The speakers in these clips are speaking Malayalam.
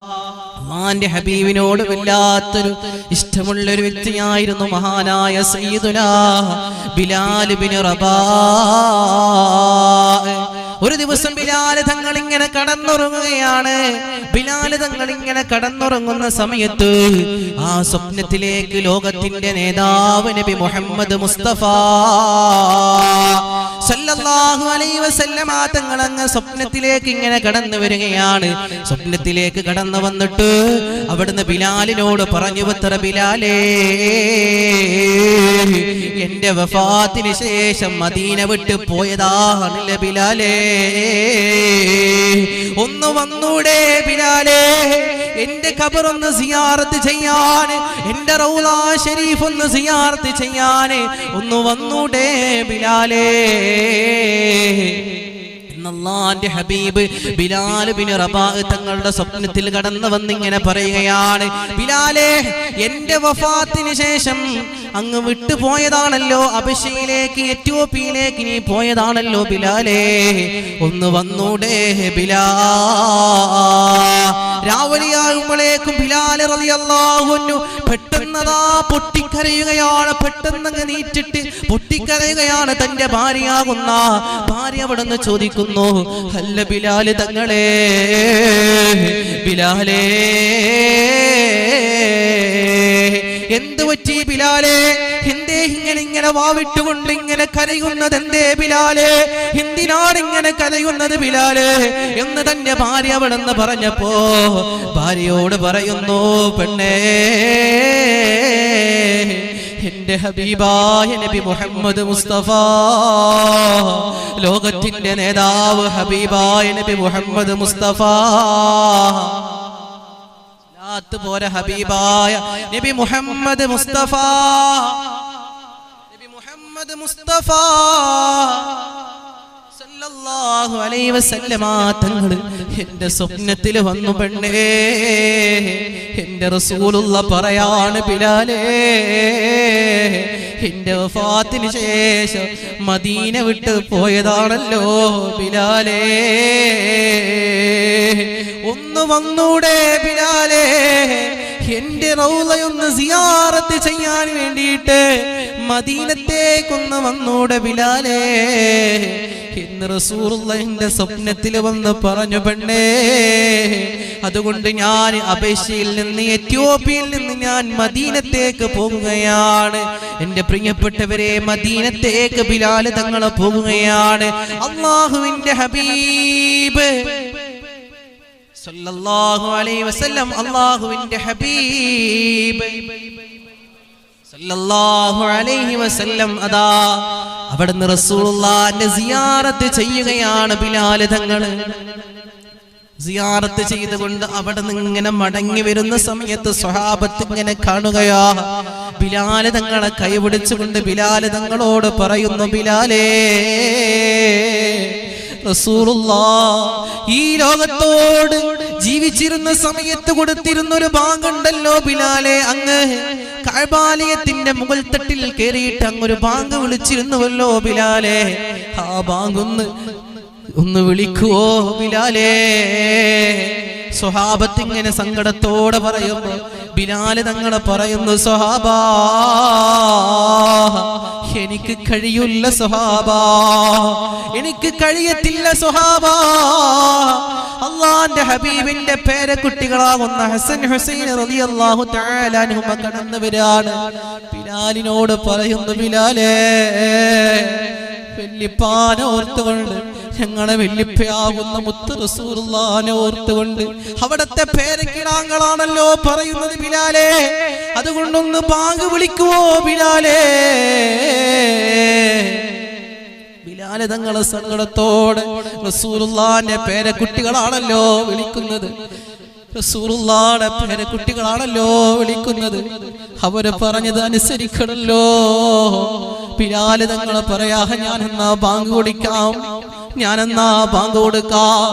അല്ലാഹുവിന്റെ ഹബീബിനോട് വല്ലാത്തൊരു ഇഷ്ടമുള്ളൊരു വ്യക്തിയായിരുന്നു മഹാനായ സയ്യിദുനാ ബിലാൽ ബിൻ റബാഹ്. ഒരു ദിവസം ബിലാൽ തങ്ങൾ ഇങ്ങനെ കടന്നുറങ്ങുകയാണ്. ബിലാൽ തങ്ങൾ ഇങ്ങനെ കടന്നുറങ്ങുന്ന സമയത്ത് ആ സ്വപ്നത്തിലേക്ക് ലോകത്തിന്റെ നേതാവ് നബി മുഹമ്മദ് മുസ്തഫ സല്ലല്ലാഹു അലൈഹി വസല്ലമ തങ്ങൾ അങ്ങ് സ്വപ്നത്തിലേക്ക് ഇങ്ങനെ കടന്നു വരികയാണ്. സ്വപ്നത്തിലേക്ക് കടന്നു വന്നിട്ട് അവിടുന്ന് ബിലാലിനോട് പറഞ്ഞു, വത്ര ബിലാലേ, എന്റെ വഫാത്തിന് ശേഷം മദീന വിട്ട് പോയതാണല്ലേ ബിലാലേ, ഒന്ന് വന്നൂടെ ബിലാലേ, എന്റെ ഖബർ ഒന്ന് സിയാറത്ത് ചെയ്യാൻ, എന്റെ റൗള ശരീഫ് ഒന്ന് സിയാറത്ത് ചെയ്യാൻ ഒന്ന് വന്നൂടെ ബിലാലേ. അല്ലാഹുവിന്റെ ഹബീബ് ബിലാൽ ബിൻ റബാഹ് തങ്ങളുടെ സ്വപ്നത്തിൽ കടന്നു വന്നിങ്ങനെ പറയുകയാണ്, ബിലാലേ, എന്റെ വഫാത്തിന് ശേഷം അങ്ങ് വിട്ടുപോയതാണല്ലോ, അബശയിലേക്ക് എത്യോപ്യയിലേക്ക് നീ പോയതാണല്ലോ ബിലാലേ, ഒന്ന് വന്നൂടെ ബിലാൽ. രാവിലെയാകുമ്പോഴേക്കും ബിലാൽ റളിയല്ലാഹു അൻഹു പെട്ടെന്നതാ പൊട്ടിക്കരയുകയാണ്. പെട്ടെന്ന് നീറ്റിട്ട് പൊട്ടിക്കരയുകയാണ്. തന്റെ ഭാര്യയാകുന്ന ഭാര്യ അവിടെ നിന്ന് ചോദിക്കുന്നു, അല്ല ബിലാൽ തങ്ങളെ, ബിലാലേ, എന്ത് പറ്റി ബിലാലേ, എന്തേ ഇങ്ങനെ വാവിട്ടുകൊണ്ട് ഇങ്ങനെ കരയുന്നത്, എന്തേ ബിലാലേ, എന്തിനാണ് ഇങ്ങനെ കരയുന്നത് ബിലാലേ എന്ന് തന്റെ ഭാര്യ അവിടെ നിന്ന് പറഞ്ഞപ്പോ ഭാര്യയോട് പറയുന്നു, പെണ്ണേ, എന്റെ ഹബീബായ നബി മുഹമ്മദ് മുസ്തഫ, ലോകത്തിന്റെ നേതാവ് ഹബീബായ നബി മുഹമ്മദ് മുസ്തഫ, പോര ഹബീബായ നബി മുഹമ്മദ് മുസ്തഫ, നബി മുഹമ്മദ് മുസ്തഫ സല്ലല്ലാഹു അലൈഹി വസല്ലമ തങ്ങൾ എന്റെ സ്വപ്നത്തിൽ വന്നു, പെണ്ണേ, എന്റെ റസൂലുള്ള പറയാണ് ബിലാലേ, എന്റെ വഫാത്തിന് ശേഷം മദീന വിട്ട് പോയതാണല്ലോ ബിലാലേ, ഒന്ന് വന്നൂടെ ബിലാലേ, എന്റെ റൗളയൊന്ന് സിയാറത്ത് ചെയ്യാൻ വേണ്ടിയിട്ട് മദീനത്തേക്കൊന്ന് വന്നൂടെ ബിലാലേ എന്ന് റസൂലുള്ളാഹിന്റെ സ്വപ്നത്തിൽ വന്ന് പറഞ്ഞു, പെണ്ണേ, അതുകൊണ്ട് ഞാൻ അബശയിൽ നിന്ന് എത്യോപ്യയിൽ നിന്ന് ഞാൻ മദീനത്തേക്ക് പോകുകയാണ്. എന്റെ പ്രിയപ്പെട്ടവരെ, മദീനത്തേക്ക് ബിലാൽ തങ്ങൾ പോകുകയാണ്. അല്ലാഹുവിന്റെ ഹബീബ് സല്ലല്ലാഹു അലൈഹി വസല്ലം, അല്ലാഹുവിന്റെ ഹബീബ് സല്ലല്ലാഹു അലൈഹി വസല്ലം അതാ അവിടുന്ന് റസൂലുള്ളാഹിനെ സിയാറത്ത് ചെയ്യുകയാണ്. ബിലാൽ തങ്ങൾ സിയാറത്ത് ചെയ്തുകൊണ്ട് അവിടെ നിന്ന് ഇങ്ങനെ മടങ്ങി വരുന്ന സമയത്ത് സ്വഹാബത്ത് ഇങ്ങനെ കാണുകയാ. ബിലാൽ തങ്ങളെ കൈപിടിച്ചുകൊണ്ട് ബിലാൽ തങ്ങളോട് പറയുന്നു, ബിലാലേ, റസൂലുള്ളാഹ് ഈ ലോകത്തോട് ജീവിച്ചിരുന്ന സമയത്ത് കൊടുത്തിരുന്ന ഒരു ബാങ്കുണ്ടല്ലോ ബിലാലേ, അങ്ങ് കഅബാലയത്തിന്റെ മുകൾ തട്ടിൽ കയറിയിട്ട് അങ്ങൊരു ബാങ്ക് വിളിച്ചിരുന്നുവല്ലോ ബിലാലേ, ആ ബാങ്കൊന്ന് വിളിക്കുവോ ബിലാലേ? സ്വഹാബത്ത് ഇങ്ങനെ സങ്കടത്തോടെ പറയുമ്പോ ബിലാൽ തങ്ങളെ പറയുന്നു, സ്വഹാബാ, എനിക്ക് കഴിയില്ല സ്വഹാബാ, എനിക്ക് കഴിയത്തില്ല സ്വഹാബാ. അല്ലാഹുവിന്റെ ഹബീബിന്റെ പേരക്കുട്ടികളാകുന്ന ഹസൻ ഹുസൈൻ റളിയല്ലാഹു തആല അൻഹുമ കടന്നവരാണ്. ബിലാലിനോട് പറയുന്നു, ബിലാലേ, വല്ലിപ്പാനെ ഓർത്തുകൊണ്ട്, ഞങ്ങളെ വല്ലിപ്പയാകുന്ന മുത്ത് റസൂലുള്ളാഹിനെ ഓർത്തുകൊണ്ട്, അവിടത്തെ പേരക്കിടാങ്ങളാണല്ലോ പറയുന്നത് ബിലാലേ, അതുകൊണ്ടൊന്ന് ബാങ്ക് വിളിക്കുവോ ബിലാലേ? ബിലാൽ തങ്ങളെ സങ്കടത്തോടെ, റസൂലുള്ളാഹിന്റെ പേരക്കുട്ടികളാണല്ലോ വിളിക്കുന്നത്, റസൂലുള്ളാഹിന്റെ പേരക്കുട്ടികളാണല്ലോ വിളിക്കുന്നത്, അവര് പറഞ്ഞത് അനുസരിക്കണല്ലോ. ബിലാൽ തങ്ങളെ പറയാ, ഞാനെന്നാ ബാങ്ക് കൊടുക്കാം, ഞാനെന്നാ ബാങ്ക് കൊടുക്കാം.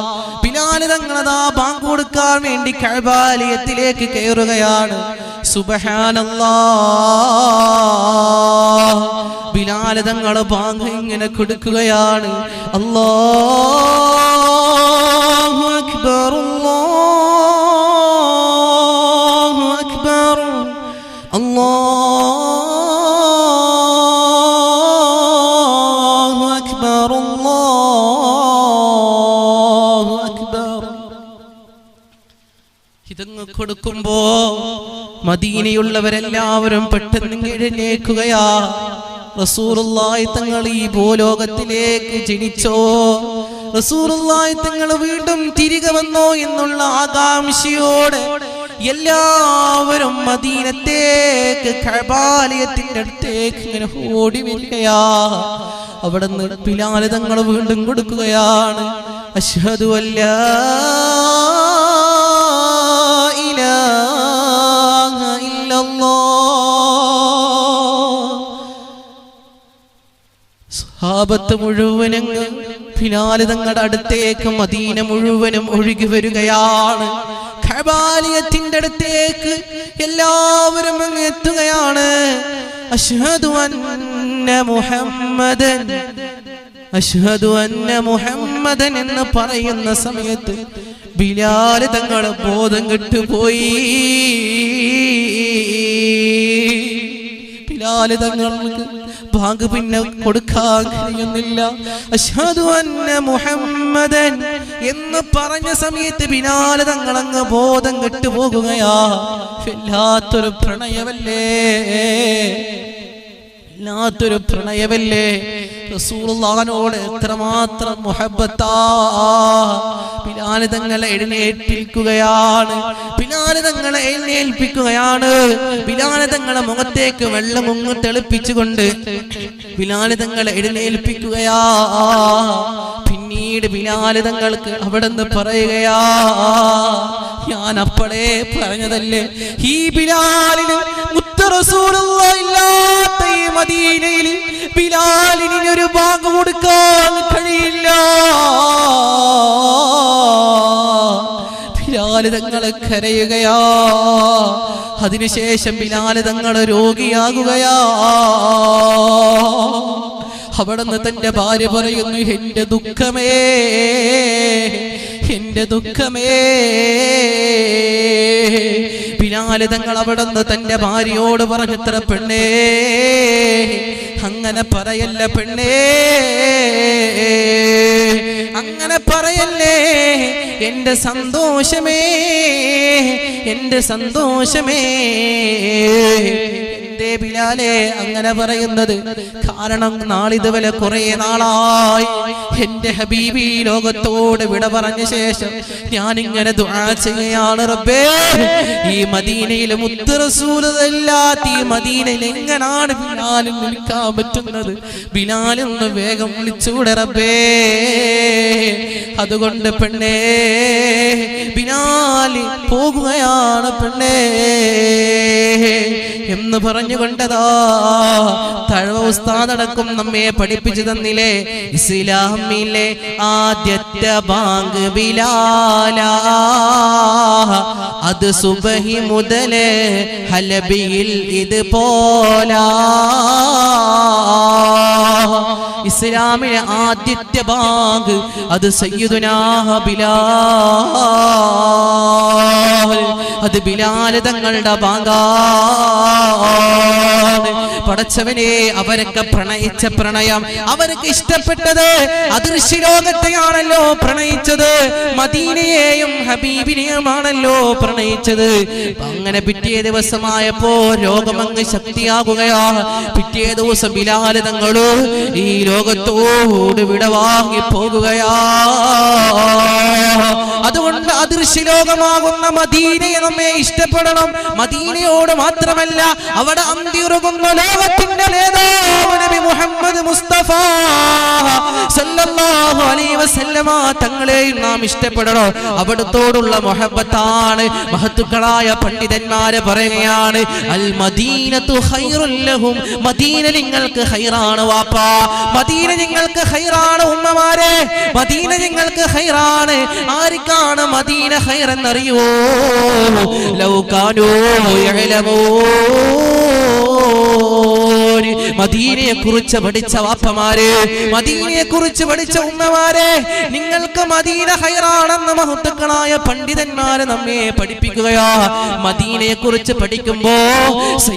ബിലാൽ തങ്ങളതാ ബാങ്ക് കൊടുക്കാൻ വേണ്ടി കഅബാലയത്തിലേക്ക് കയറുകയാണ്. സുബ്ഹാനല്ലാഹ്, ബിലാൽ തങ്ങളെ ബാങ്ക് ഇങ്ങനെ കൊടുക്കുകയാണ്. അല്ലാഹു അക്ബർ, അല്ലാഹു ഇതങ്ങ് കൊടുക്കുമ്പോ മദീനയുള്ളവരെല്ലാവരും പെട്ടെന്ന് എഴുന്നേൽക്കുകയാ. റസൂലുള്ളാഹി തങ്ങൾ ഈ ഭൂലോകത്തിലേക്ക് ജനിച്ചോ, റസൂലുള്ളാഹി തങ്ങൾ വീണ്ടും തിരികെ വന്നോ എന്നുള്ള ആകാംക്ഷയോടെ എല്ലാവരും മദീനത്തേക്ക് കഅബാലയത്തിന്റെ അടുത്തേക്ക് ഇങ്ങനെ ഓടി വരികയാ. അവിടുന്ന് ബിലാൽ തങ്ങൾ വീണ്ടും കൊടുക്കുകയാണ്, അശ്ഹദു അല്ലാ ഇലാഹ ഇല്ലല്ലാഹ്. സ്വഹാബത്ത് മുഴുവനും ബിലാൽ തങ്ങളുടെ അടുത്തേക്ക് മദീന മുഴുവനും ഒഴുകി വരികയാണ്. കഅബാലയത്തിന്റെ അടുത്തേക്ക് എല്ലാവരും അങ്ങ് എത്തുകയാണ്. അശ്ഹദു അന്ന മുഹമ്മദൻ, അശ്ഹദു അന്ന മുഹമ്മദൻ എന്ന് പറയുന്ന സമയത്ത് ബിലാൽ തങ്ങളുടെ ബോധം കെട്ടുപോയി. ബിലാൽ തങ്ങൾക്ക് ബാങ്ക് പിന്നെ കൊടുക്കാൻ കഴിയുന്നില്ല. അശ്ഹദു അന്ന മുഹമ്മദൻ എന്ന് പറഞ്ഞ സമയത്ത് ബിലാൽ തങ്ങളങ്ങ് ബോധം കെട്ടുപോകുകയാ. വല്ലാത്തൊരു പ്രണയമല്ലേ, വല്ലാത്തൊരു പ്രണയമല്ലേ. റസൂലുള്ളാഹിനോട് എത്രമാത്രം മുഹബ്ബത്താ. ബിലാൽ തങ്ങളെ എഴുന്നേൽപ്പിക്കുകയാണ്, ബിലാൽ തങ്ങളെ എഴുന്നേൽപ്പിക്കുകയാണ്. ബിലാൽ തങ്ങളെ മുഖത്തേക്ക് വെള്ളം മുങ്ങി തെളിപ്പിച്ചുകൊണ്ട് ബിലാൽ തങ്ങളെ എഴുന്നേൽപ്പിക്കുകയാ. പിന്നീട് ബിലാൽ തങ്ങൾക്ക് അവിടെന്ന് പറയുകയാ, ഞാൻ അപ്പോഴേ പറഞ്ഞതല്ലേ, ഈ ബിലാലിന് മുത്ത് റസൂലുള്ളാഹി ഇല്ലാത്ത ഈ മദീനയിൽ ബിലാലിന് ഒരു ബാങ്ക് കൊടുക്കാൻ കഴിയില്ല. ബിലാൽ തങ്ങളെ കരയുകയാ. അതിനുശേഷം ബിലാൽ തങ്ങളെ രോഗിയാകുകയാ. അവിടുന്ന് തന്റെ ഭാര്യ പറയുന്നു, എന്റെ ദുഃഖമേ, എന്റെ ദുഃഖമേ. ബിലാൽ തങ്ങൾ അവിടുന്ന് തന്റെ ഭാര്യയോട് പറഞ്ഞത്ര, പെണ്ണേ അങ്ങനെ പറയല്ല പെണ്ണേ, അങ്ങനെ പറയല്ലേ, എന്റെ സന്തോഷമേ, എന്റെ സന്തോഷമേ. എന്തേ ബിലാലേ അങ്ങനെ പറയുന്നത്? കാരണം നാളിതുവരെ കുറെ നാളായി എന്റെ ഹബീബി ലോകത്തോട് വിട പറഞ്ഞ ശേഷം ഞാനിങ്ങനെ ദുആ ചെയ്യുകയാണ്, റബ്ബേ ഈ മദീനയിൽ മുത്ത് റസൂലുള്ളാഹില്ലാത്ത ഈ മദീനയിൽ എങ്ങനാണ് ബിലാലിൽ നിൽക്കാൻ പറ്റുന്നത്? ബിലാലൊന്ന് വേഗം വിളിച്ചൂടെ റബ്ബേ. അതുകൊണ്ട് പെണ്ണേ, ബിലാൽ പോകുകയാണ് പെണ്ണേ എന്ന് പറഞ്ഞുകൊണ്ടതാ തഴവ ഉസ്താദടക്കം നമ്മെ പഠിപ്പിച്ചു തന്നില്ലേ, ഇസ്ലാമിലെ ആദ്യത്തെ ബാങ്ക് ബിലാലാ, അത് സുബഹി മുതല് ഹലബിയിൽ ഇത് പോലാ. ഇസ്ലാമിലെ ആദ്യത്തെ ബാങ്ക് അത് സയ്യിദുനാ ബിലാൽ, അത് ബിലാൽ തങ്ങളുടെ ബാങ്കാണ്. പടച്ചവനെ, അവരൊക്കെ പ്രണയിച്ച പ്രണയം, അവർക്ക് ഇഷ്ടപ്പെട്ടത് അദൃശ്യലോകത്തെയാണല്ലോ പ്രണയിച്ചത്, മദീനയെയും ഹബീബിനെയുമാണല്ലോ പ്രണയിച്ചത്. അങ്ങനെ പിറ്റേ ദിവസമായപ്പോ രോഗമങ്ങ് ശക്തിയാകുകയാ. പിറ്റേ ദിവസം ബിലാൽ തങ്ങള് ഈ ലോകത്തോട് വിടവാങ്ങി പോകുകയാ. അതുകൊണ്ട് അദൃശ്യലോകമാകുന്ന മദീനയെ നമ്മെ ഇഷ്ടപ്പെടണം. മദീനയോട് മാത്രമല്ല, അവിടെ അന്തിയുറങ്ങുന്ന ലോകത്തിന്റെ നേതാവ് നബി മുഹമ്മദ് മുസ്തഫ സല്ലല്ലാഹു അലൈഹി വസല്ലമ തങ്ങളെയും നാം ഇഷ്ടപ്പെടണം. അവിടത്തോടുള്ള മുഹബ്ബത്താണ്. മഹത്തുക്കളായ പണ്ഡിതന്മാരെ പറയുകയാണ്, അൽ മദീനത്തു ഖൈറുൽ ലഹും, മദീന നിങ്ങൾക്ക് ഖൈറാണ് വാപ്പാ, മദീന നിങ്ങൾക്ക് ഖൈറാണ് ഉമ്മമാരെ, മദീന നിങ്ങൾക്ക് ഖൈറാണ്. ആർക്കാണ് മദീന ഖൈറെന്നറിയോ? ലൗ കാനൂ യഅലമൂൻ, മദീനയെ കുറിച്ച് പഠിച്ച വാപ്പമാരെ, മദീനയെ കുറിച്ച് പഠിച്ച ഉമ്മമാരെ, നിങ്ങൾക്ക് മദീന ഖൈറാണെന്ന് മഹത്തുക്കളായ പണ്ഡിതന്മാരെ നമ്മെ പഠിപ്പിക്കുകയാ. മദീനയെ കുറിച്ച് പഠിക്കുമ്പോ